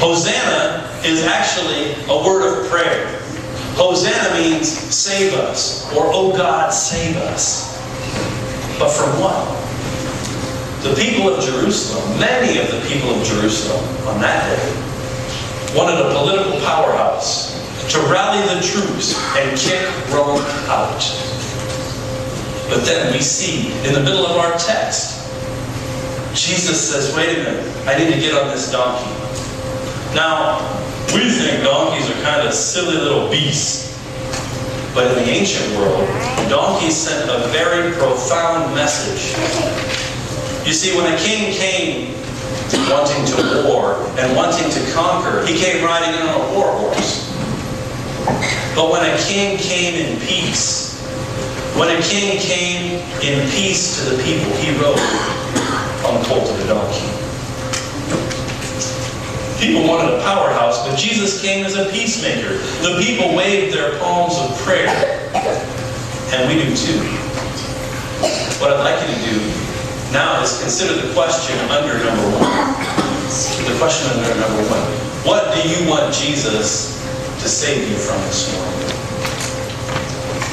Hosanna is actually a word of prayer. Hosanna means save us, or oh God, save us. But from what? The people of Jerusalem, many of the people of Jerusalem on that day, wanted a political powerhouse to rally the troops and kick Rome out. But then we see, in the middle of our text, Jesus says, wait a minute, I need to get on this donkey. Now, we think donkeys are kind of silly little beasts. But in the ancient world, donkeys sent a very profound message. You see, when a king came wanting to war and wanting to conquer, he came riding in on a war horse. But when a king came in peace, when a king came in peace to the people, he rode on the colt of a donkey. People wanted a powerhouse, but Jesus came as a peacemaker. The people waved their palms of prayer. And we do too. What I'd like you to do now is consider the question under number one. The question under number one. What do you want Jesus to save you from this morning?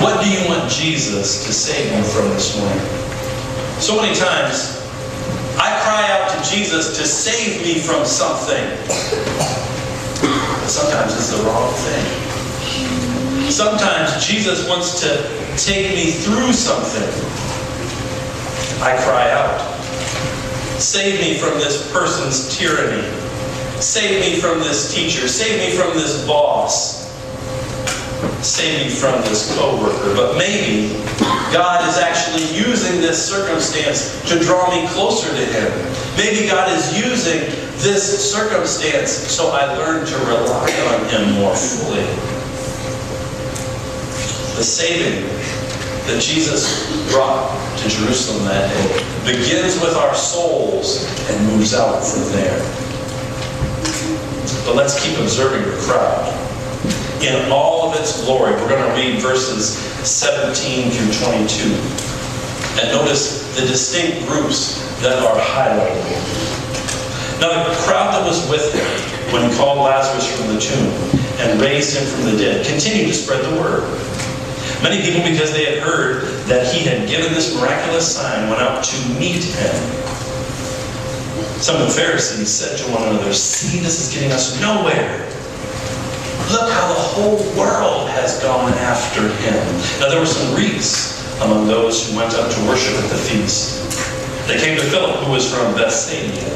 What do you want Jesus to save you from this morning? So many times, I cry out to Jesus to save me from something. But sometimes it's the wrong thing. Sometimes Jesus wants to take me through something. I cry out, save me from this person's tyranny. Save me from this teacher. Save me from this boss. Save me from this co-worker. But maybe God is actually using this circumstance to draw me closer to Him. Maybe God is using this circumstance so I learn to rely on Him more fully. The saving that Jesus brought to Jerusalem that day begins with our souls and moves out from there. But let's keep observing the crowd. In all of its glory, we're going to read verses 17 through 22. And notice the distinct groups that are highlighted. Now the crowd that was with him when he called Lazarus from the tomb and raised him from the dead continued to spread the word. Many people, because they had heard that he had given this miraculous sign, went out to meet him. Some of the Pharisees said to one another, "See, this is getting us nowhere. Look how the whole world has gone after him." Now there were some Greeks among those who went up to worship at the feast. They came to Philip, who was from Bethsaida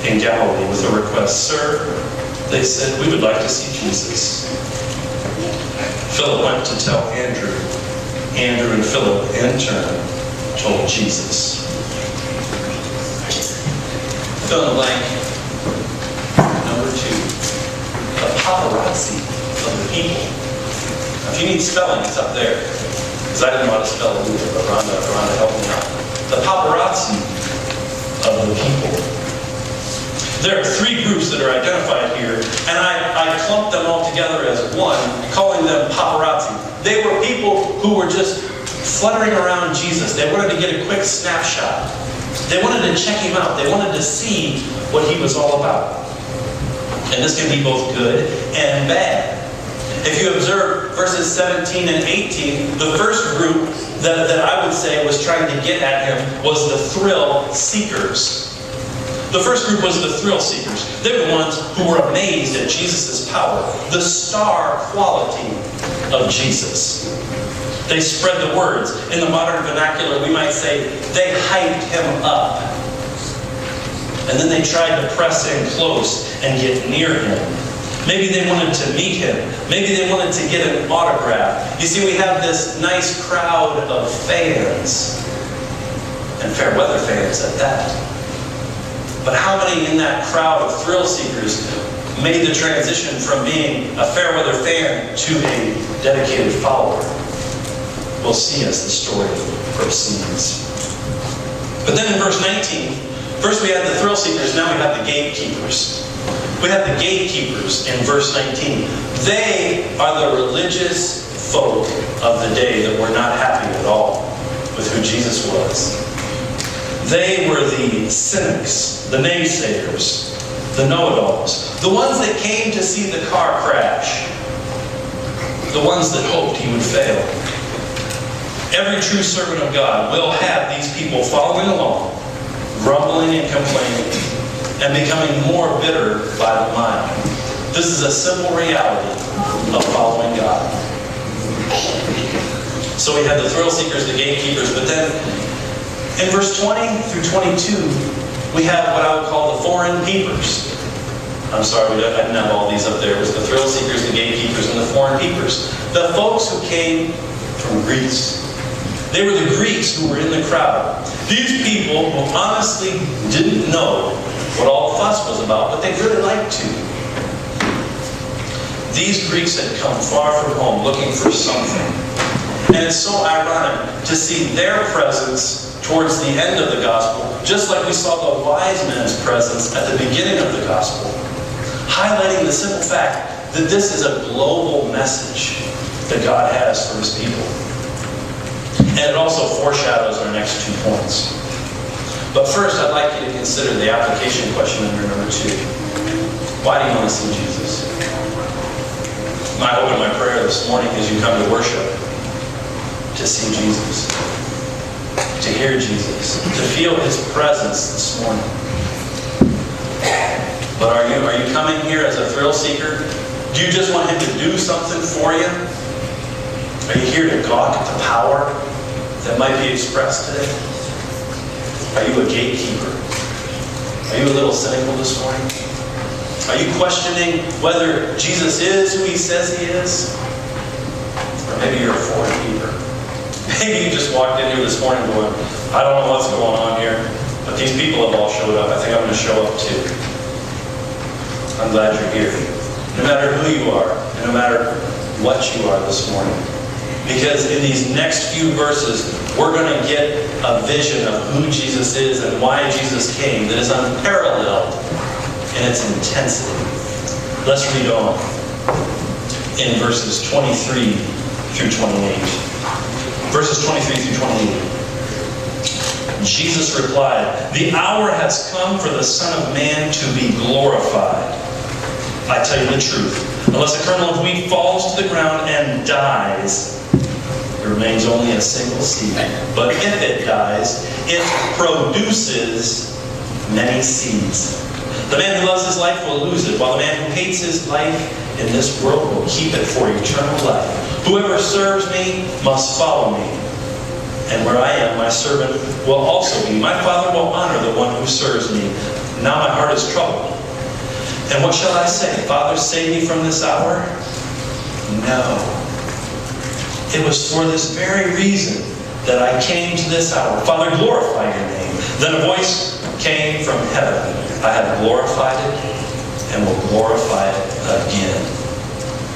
in Galilee, with a request. "Sir," they said, "we would like to see Jesus." Philip went to tell Andrew. Andrew and Philip, in turn, told Jesus. Fill in the blank. Number 2. The paparazzi of the people. Now, if you need spelling, it's up there. Because I didn't know how to spell it either, but Rhonda helped me out. The paparazzi of the people. There are 3 groups that are identified here, and I clumped them all together as one, calling them paparazzi. They were people who were just fluttering around Jesus. They wanted to get a quick snapshot. They wanted to check him out. They wanted to see what he was all about. And this can be both good and bad. If you observe verses 17 and 18, the first group that I would say was trying to get at him was the thrill seekers. The first group was the thrill seekers. They were the ones who were amazed at Jesus' power, the star quality of Jesus. They spread the words. In the modern vernacular, we might say they hyped him up. And then they tried to press in close and get near him. Maybe they wanted to meet him. Maybe they wanted to get an autograph. You see, we have this nice crowd of fans, and fair weather fans at that. But how many in that crowd of thrill seekers made the transition from being a fair weather fan to a dedicated follower? We'll see as the story proceeds. But then in verse 19, first we had the thrill seekers, now we have the gatekeepers. We have the gatekeepers in verse 19. They are the religious folk of the day that were not happy at all with who Jesus was. They were the cynics, the naysayers. the know-it-alls, the ones that came to see the car crash, the ones that hoped he would fail. Every true servant of God will have these people following along, grumbling and complaining, and becoming more bitter by the mile. This is a simple reality of following God. So we have the thrill seekers, the gatekeepers, but then in verse 20 through 22, we have what I would call the foreign peepers. I'm sorry, I didn't have all these up there. It was the thrill seekers, the gatekeepers, and the foreign peepers. The folks who came from Greece. They were the Greeks who were in the crowd. These people who honestly didn't know what all the fuss was about, but they really liked to. These Greeks had come far from home looking for something. And it's so ironic to see their presence towards the end of the gospel, just like we saw the wise men's presence at the beginning of the gospel, highlighting the simple fact that this is a global message that God has for His people. And it also foreshadows our next 2 points. But first, I'd like you to consider the application question under number 2. Why do you want to see Jesus? My hope and my prayer this morning as you come to worship, to see Jesus, to hear Jesus, to feel His presence this morning. But are you coming here as a thrill seeker? Do you just want Him to do something for you? Are you here to gawk at the power that might be expressed today? Are you a gatekeeper? Are you a little cynical this morning? Are you questioning whether Jesus is who He says He is? Or maybe you're a foreign keeper. Maybe you just walked in here this morning going, I don't know what's going on here, but these people have all showed up. I think I'm going to show up too. I'm glad you're here. No matter who you are, and no matter what you are this morning. Because in these next few verses, we're going to get a vision of who Jesus is and why Jesus came that is unparalleled in its intensity. Let's read on in verses 23 through 28. Verses 23 through 28. Jesus replied, "The hour has come for the Son of Man to be glorified. I tell you the truth, unless a kernel of wheat falls to the ground and dies, it remains only a single seed. But if it dies, it produces many seeds. The man who loves his life will lose it, while the man who hates his life in this world will keep it for eternal life. Whoever serves me must follow me. And where I am, my servant will also be. My Father will honor the one who serves me. Now my heart is troubled. And what shall I say? Father, save me from this hour? No. It was for this very reason that I came to this hour. Father, glorify your name." Then a voice came from heaven. "I have glorified it and will glorify it again."